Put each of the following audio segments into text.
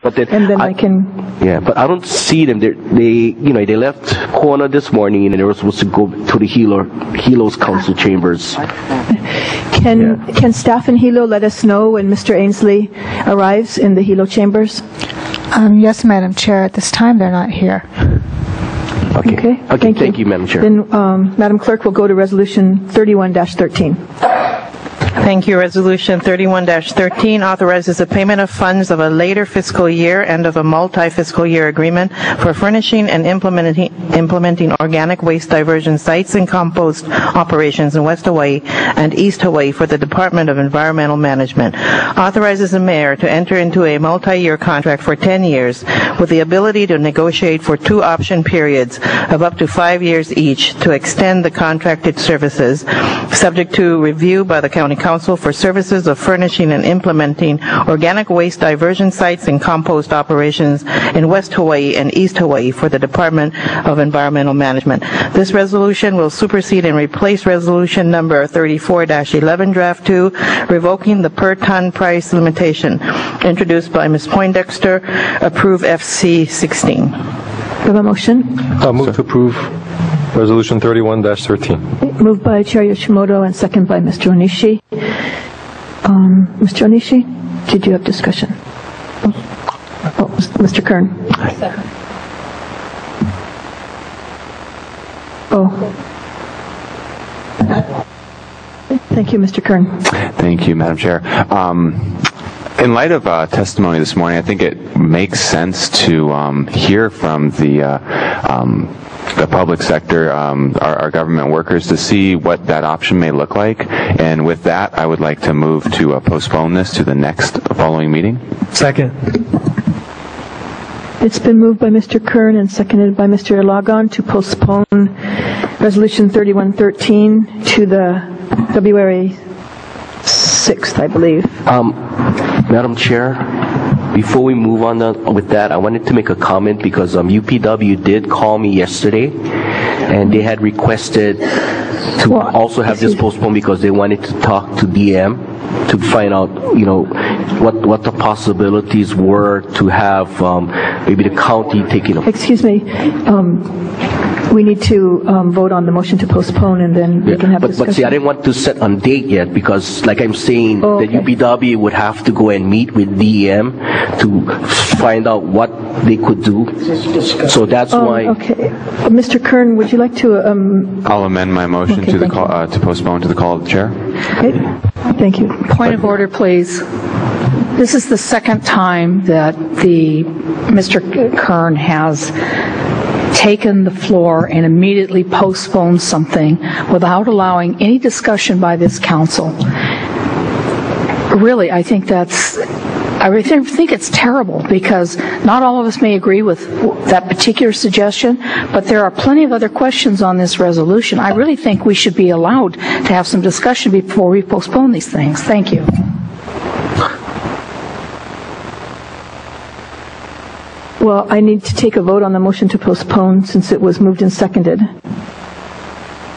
But then and then I can. Yeah, but I don't see them. They left Corner this morning, and they were supposed to go to the Hilo's council chambers. Can staff in Hilo let us know when Mr. Ainsley arrives in the Hilo chambers? Yes, Madam Chair. At this time, they're not here. Okay. Thank you, Madam Chair. Then, Madam Clerk, will go to Resolution 31-13. Thank you. Resolution 31-13 authorizes the payment of funds of a later fiscal year and of a multi-fiscal year agreement for furnishing and implementing organic waste diversion sites and compost operations in West Hawaii and East Hawaii for the Department of Environmental Management. Authorizes the mayor to enter into a multi-year contract for 10 years with the ability to negotiate for 2 option periods of up to 5 years each to extend the contracted services, subject to review by the County Council for services of furnishing and implementing organic waste diversion sites and compost operations in West Hawaii and East Hawaii for the Department of Environmental Management. This resolution will supersede and replace resolution number 34-11 draft 2, revoking the per ton price limitation introduced by Ms. Poindexter. Approve FC 16. We have a motion. Move to approve Resolution 31-13. Moved by Chair Yoshimoto and second by Mr. Onishi. Mr. Onishi, did you have discussion? Mr. Kern. Thank you, Mr. Kern. Thank you, Madam Chair. In light of testimony this morning, I think it makes sense to hear from the public sector, our government workers, to see what that option may look like. And with that, I would like to move to postpone this to the next following meeting. Second. It's been moved by Mr. Kern and seconded by Mr. Ilagan to postpone Resolution 31-13 to the February 6th, I believe. Madam Chair, before we move on with that, I wanted to make a comment because UPW did call me yesterday, and they had requested to also have this postponed because they wanted to talk to DM to find out, what the possibilities were to have maybe the county taking a... Excuse me. We need to vote on the motion to postpone, and then we can have discussion. But see, I didn't want to set on date yet because, like I'm saying, the UPW would have to go and meet with DEM to find out what they could do. So that's why. Okay, Mr. Kern, would you like to? I'll amend my motion to the call, to postpone to the call of the chair. Okay, thank you. Point of order, please. This is the second time that Mr. Kern has taken the floor and immediately postponed something without allowing any discussion by this council. Really, I think it's terrible because not all of us may agree with that particular suggestion, but there are plenty of other questions on this resolution. I really think we should be allowed to have some discussion before we postpone these things. Thank you. Well, I need to take a vote on the motion to postpone since it was moved and seconded.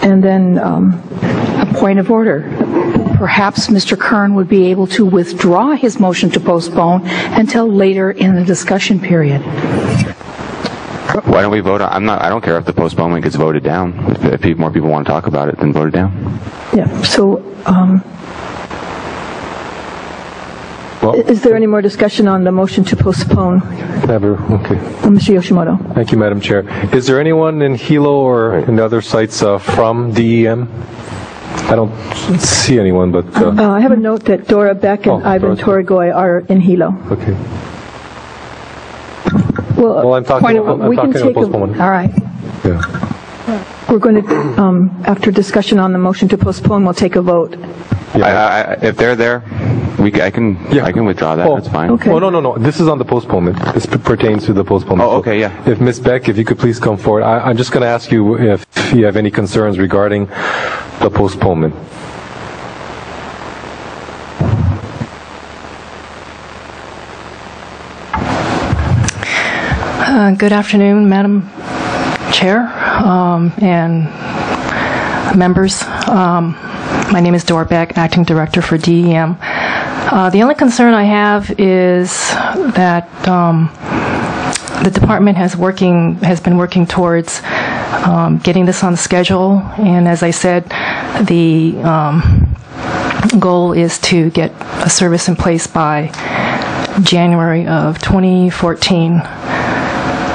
And then a point of order. Perhaps Mr. Kern would be able to withdraw his motion to postpone until later in the discussion period. Why don't we vote on, I don't care if the postponement gets voted down. If more people want to talk about it, then vote it down. Yeah, so is there any more discussion on the motion to postpone? Never. Okay. Mr. Yoshimoto. Thank you, Madam Chair. Is there anyone in Hilo or in the other sites from DEM? I don't see anyone, but... I have a note that Dora Beck and Ivan Torgoy are in Hilo. Okay. Well, I'm talking about postponement. All right. Yeah. We're going to, after discussion on the motion to postpone, we'll take a vote. Yeah. If they're there, I can withdraw that. That's fine. Okay. Oh, no. This is on the postponement. This pertains to the postponement. Oh, okay, yeah. If Ms. Beck, if you could please come forward. I'm just going to ask you if you have any concerns regarding the postponement. Good afternoon, Madam Chair and members. My name is Dora Beck, Acting Director for DEM. The only concern I have is that the department has been working towards getting this on the schedule, and as I said, the goal is to get a service in place by January of 2014.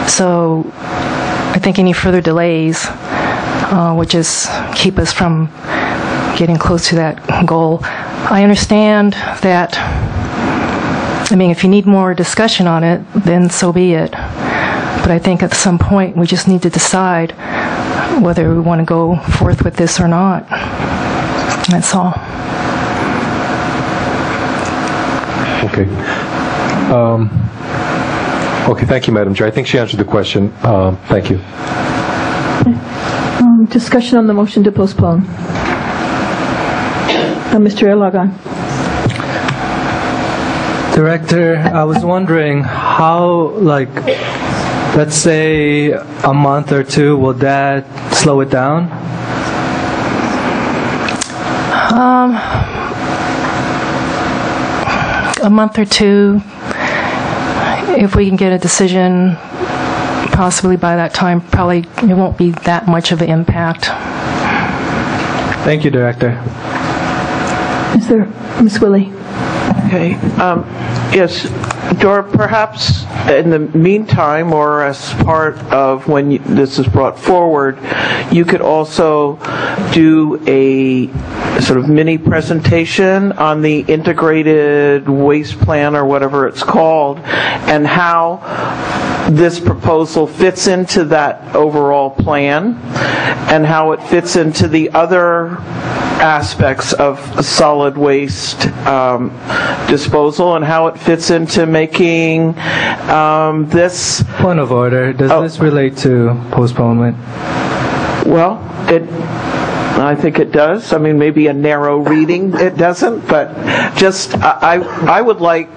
So I think any further delays would just keep us from getting close to that goal. I understand that, I mean, if you need more discussion on it, then so be it. But I think at some point we just need to decide whether we want to go forth with this or not. That's all. Okay. Okay, thank you, Madam Chair. I think she answered the question. Thank you. Discussion on the motion to postpone. Mr. Ilagan. Director, I was wondering how, like, let's say a month or two, will that slow it down? A month or two, if we can get a decision possibly by that time, probably it won't be that much of an impact. Thank you, Director. Is there Ms. Willie? Okay. Yes, Dora, perhaps in the meantime, or as part of when this is brought forward, you could also do a sort of mini presentation on the integrated waste plan, or whatever it's called, and how this proposal fits into that overall plan, and how it fits into the other aspects of solid waste disposal, and how it fits into making this... Point of order. Does this relate to postponement? Well, I think it does. I mean, maybe a narrow reading it doesn't, but just I would like,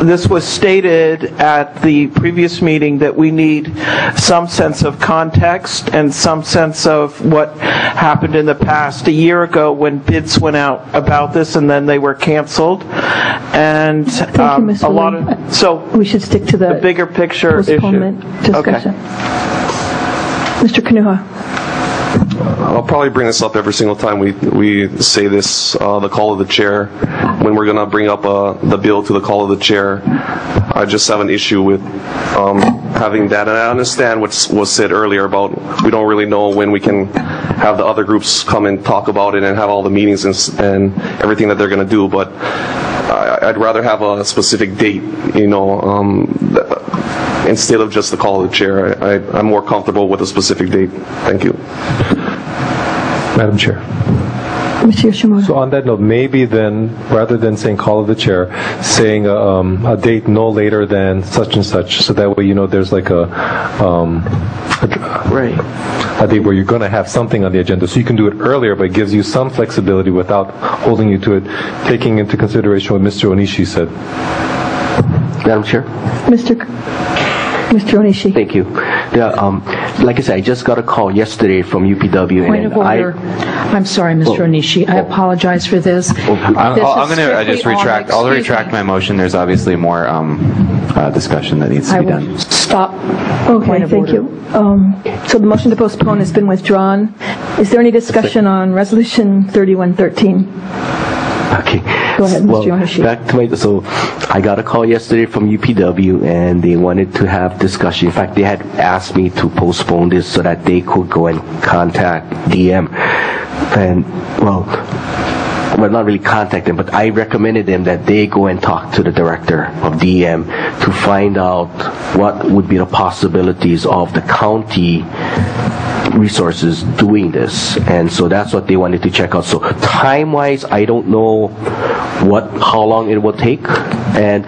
this was stated at the previous meeting, that we need some sense of context and some sense of what happened in the past. A year ago when bids went out about this and then they were canceled, and Thank you, Ms. a lot Willie. of, so we should stick to the bigger picture postponement issue. discussion. Mr. Kanuha. I'll probably bring this up every single time we say this, the call of the chair. When we're going to bring up the bill to the call of the chair, I just have an issue with having that. And I understand what was said earlier about we don't really know when we can have the other groups come and talk about it and have all the meetings and everything that they're going to do. But I'd rather have a specific date, instead of just the call of the chair. I'm more comfortable with a specific date. Thank you. Madam Chair. Mr. Yoshimoto. So on that note, maybe then, rather than saying call of the chair, saying a date no later than such and such, so that way there's like a date where you're going to have something on the agenda. So you can do it earlier, but it gives you some flexibility without holding you to it, taking into consideration what Mr. Onishi said. Madam Chair? Mr. Onishi. Thank you. Yeah, like I said, I just got a call yesterday from UPW. Point of order. I'm sorry, Mr. Onishi. I apologize for this. I'll retract my motion. There's obviously more discussion that needs to be done. Stop. Okay, thank you. So the motion to postpone has been withdrawn. Is there any discussion on Resolution 3113? Okay. Go ahead, Mr. Onishi. Back to so I got a call yesterday from UPW, and they wanted to have discussion. In fact, they had asked me to postpone this so that they could go and contact DM. And, well, not really contact them, but I recommended them that they go and talk to the director of DM to find out what would be the possibilities of the county resources doing this. And so that's what they wanted to check out. So time-wise, I don't know how long it will take. And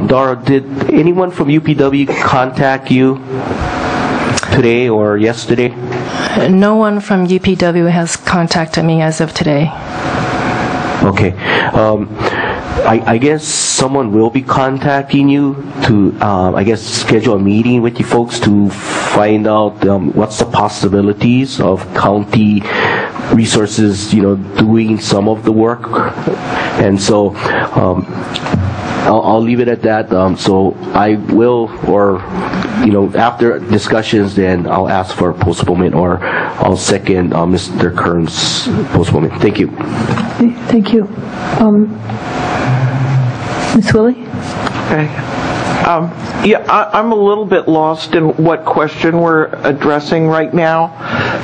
Dara, did anyone from UPW contact you today or yesterday? No one from UPW has contacted me as of today. Okay. I guess someone will be contacting you to, schedule a meeting with you folks to find out what's the possibilities of county resources, doing some of the work. And so I'll leave it at that. So I will, or after discussions, then I'll ask for a postponement, or I'll second Mr. Kern's postponement. Thank you. Thank you. Ms. Willie? Okay. I'm a little bit lost in what question we're addressing right now.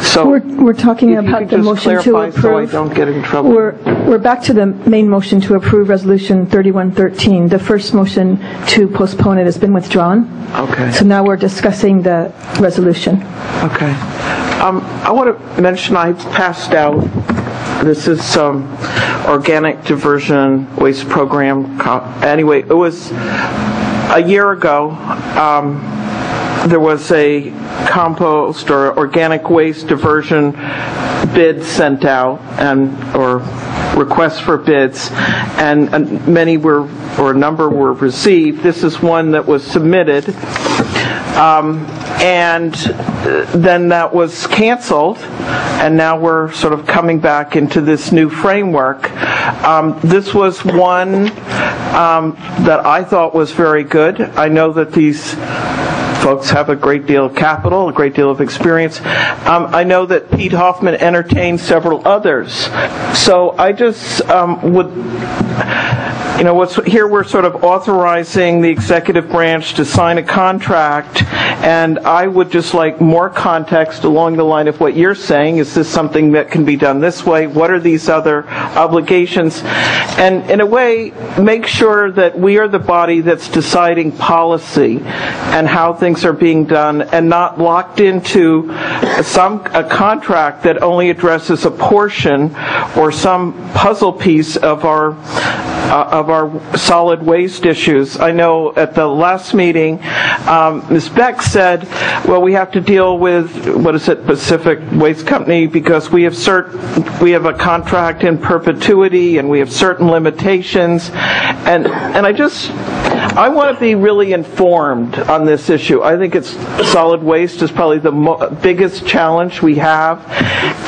So we're talking about the motion to approve. So I don't get in trouble. We're back to the main motion to approve Resolution 3113. The first motion to postpone it has been withdrawn. Okay. So now we're discussing the resolution. Okay. I want to mention I passed out. This is organic diversion waste program. Anyway, it was a year ago. There was a compost or organic waste diversion bid sent out, or requests for bids, and many were, or a number were received. This is one that was submitted, and then that was canceled, and now we're sort of coming back into this new framework. This was one that I thought was very good. I know that these folks have a great deal of capital, a great deal of experience. I know that Pete Hoffman entertained several others. So I just would, here we're sort of authorizing the executive branch to sign a contract, and I would just like more context along the line of what you're saying. Is this something that can be done this way? What are these other obligations? And in a way, make sure that we are the body that's deciding policy and how things are being done, and not locked into a contract that only addresses a portion or some puzzle piece of our solid waste issues. I know at the last meeting, Ms. Beck said, well, we have to deal with, Pacific Waste Company, because we have a contract in perpetuity, and we have certain limitations, and I want to be really informed on this issue. I think solid waste is probably the biggest challenge we have,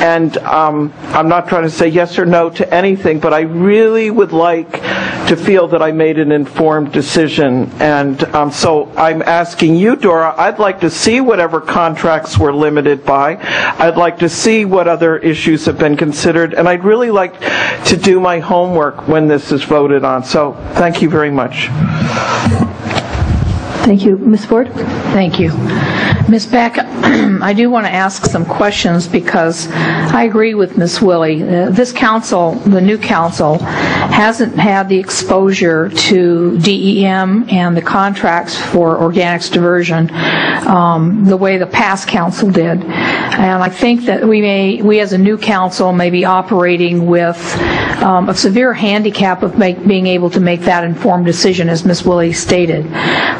and I'm not trying to say yes or no to anything, but I really would like to feel that I made an informed decision. And so I'm asking you, Dora, I'd like to see whatever contracts we're limited by. I'd like to see what other issues have been considered, and I'd really like to do my homework when this is voted on. So thank you very much. Thank you. Ms. Ford? Thank you. Ms. Beck, I do want to ask some questions, because I agree with Ms. Willie. This council, the new council, hasn't had the exposure to DEM and the contracts for organics diversion the way the past council did. And I think that we as a new council may be operating with a severe handicap of being able to make that informed decision, as Ms. Willie stated.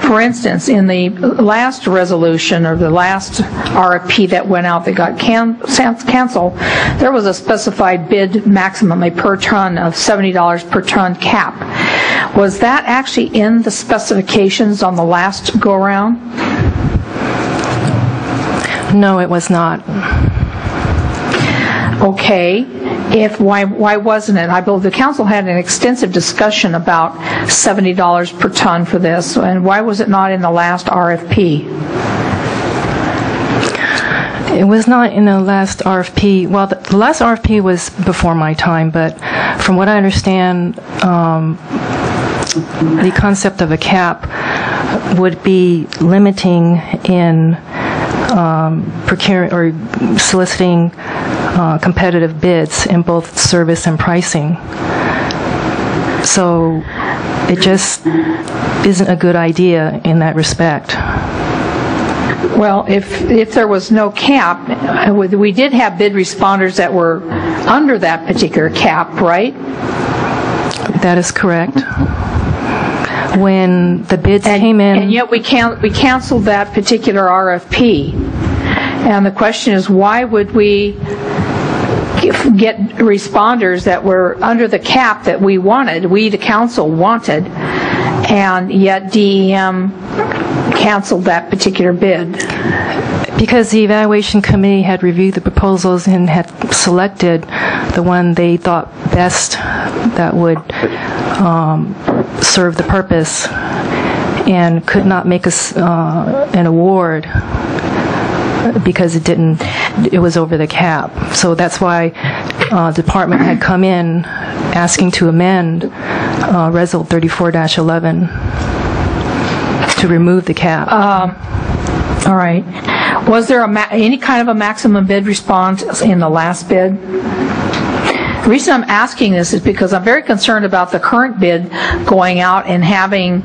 For instance, in the last resolution, or the last RFP that went out that got canceled, there was a specified bid maximum, a per ton of $70 per ton cap. Was that actually in the specifications on the last go-around? No, it was not. Okay. Why wasn't it? I believe the council had an extensive discussion about $70 per ton for this, and why was it not in the last RFP? It was not in the last RFP. Well, the last RFP was before my time, but from what I understand, the concept of a cap would be limiting in procuring or soliciting competitive bids in both service and pricing. So it just isn't a good idea in that respect. Well, if there was no cap, we did have bid responders that were under that particular cap, right? That is correct. When the bids came in... And yet we canceled that particular RFP. And the question is, why would we get responders that were under the cap that we wanted, we the council wanted, and yet DEM canceled that particular bid? Because the evaluation committee had reviewed the proposals and had selected the one they thought best that would serve the purpose, and could not make us an award because it was over the cap. So that's why department had come in asking to amend Resol 34-11 to remove the cap. All right. Was there any kind of a maximum bid response in the last bid? The reason I'm asking this is because I'm very concerned about the current bid going out and having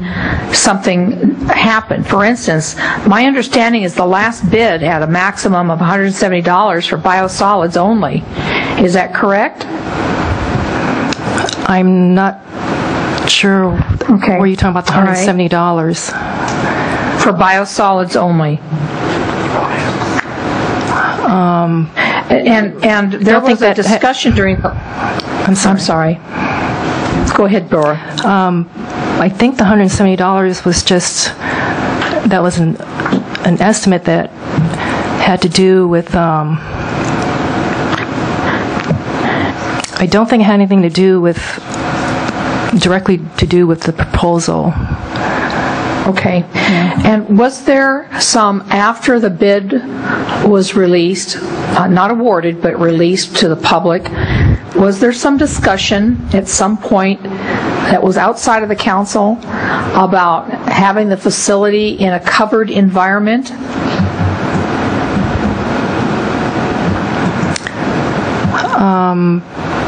something happen. For instance, my understanding is the last bid had a maximum of $170 for biosolids only. Is that correct? I'm not sure. Okay. Were you talking about the $170? For biosolids only. And there was a discussion during the... I'm sorry. Go ahead, Dora. I think the $170 was just... That was an estimate that had to do with... I don't think it had anything to do with... directly to do with the proposal. Okay. Yeah. And was there some, after the bid was released, not awarded, but released to the public, was there some discussion at some point that was outside of the council about having the facility in a covered environment?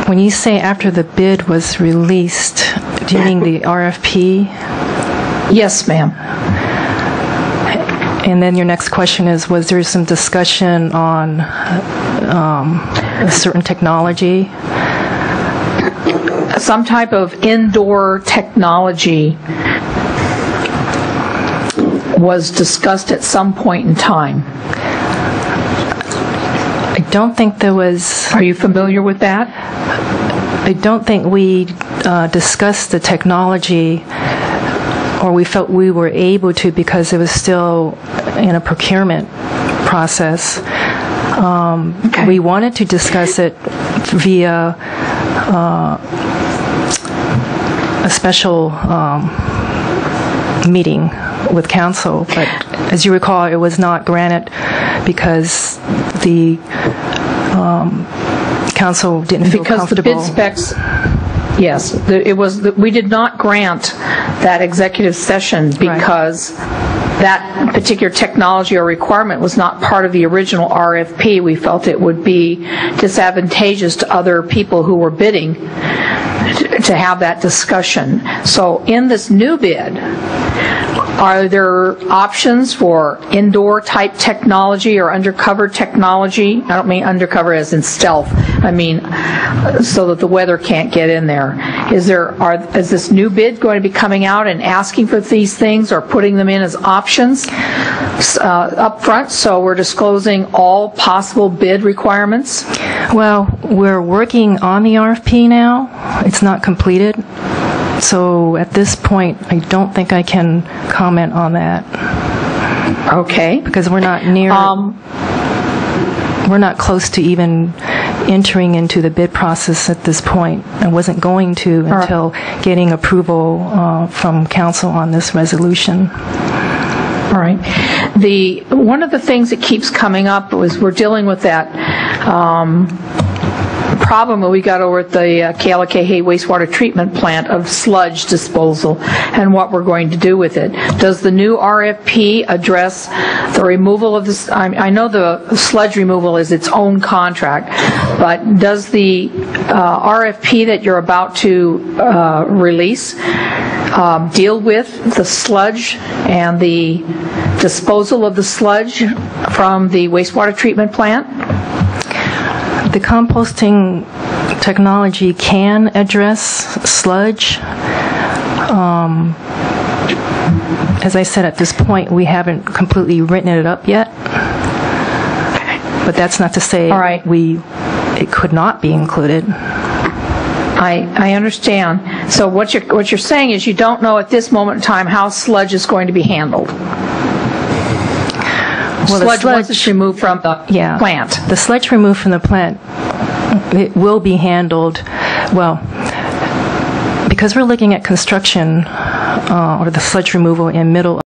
When you say after the bid was released, do you mean the RFP? Yes, ma'am. And then your next question is, was there some discussion on a certain technology? Some type of indoor technology was discussed at some point in time. I don't think there was... Are you familiar with that? I don't think we discussed the technology, or we felt we were able to, because it was still in a procurement process. Okay. We wanted to discuss it via a special meeting with council, but as you recall, it was not granted because the council didn't feel comfortable. Because the bid specs, yes, we did not grant that executive session because that particular technology or requirement was not part of the original RFP. We felt it would be disadvantageous to other people who were bidding to have that discussion. So in this new bid, are there options for indoor type technology or undercover technology? I don't mean undercover as in stealth. I mean so that the weather can't get in there. Is this new bid going to be coming out and asking for these things or putting them in as options up front, so we're disclosing all possible bid requirements? Well, we're working on the RFP now. It's not completed. So at this point, I don't think I can comment on that. Okay. Because we're not near, we're not close to even entering into the bid process at this point. I wasn't going to until getting approval from council on this resolution. All right. One of the things that keeps coming up was we're dealing with that problem that we got over at the Kealakekee wastewater treatment plant of sludge disposal and what we're going to do with it. Does the new RFP address the removal of this? I know the sludge removal is its own contract, but does the RFP that you're about to release deal with the sludge and the disposal of the sludge from the wastewater treatment plant? The composting technology can address sludge. As I said, at this point, we haven't completely written it up yet. But that's not to say it could not be included. I understand. So what you're saying is you don't know at this moment in time how sludge is going to be handled. Well, Sludge once it's removed from the plant. The sludge removed from the plant, it will be handled, well, because we're looking at construction or the sludge removal in middle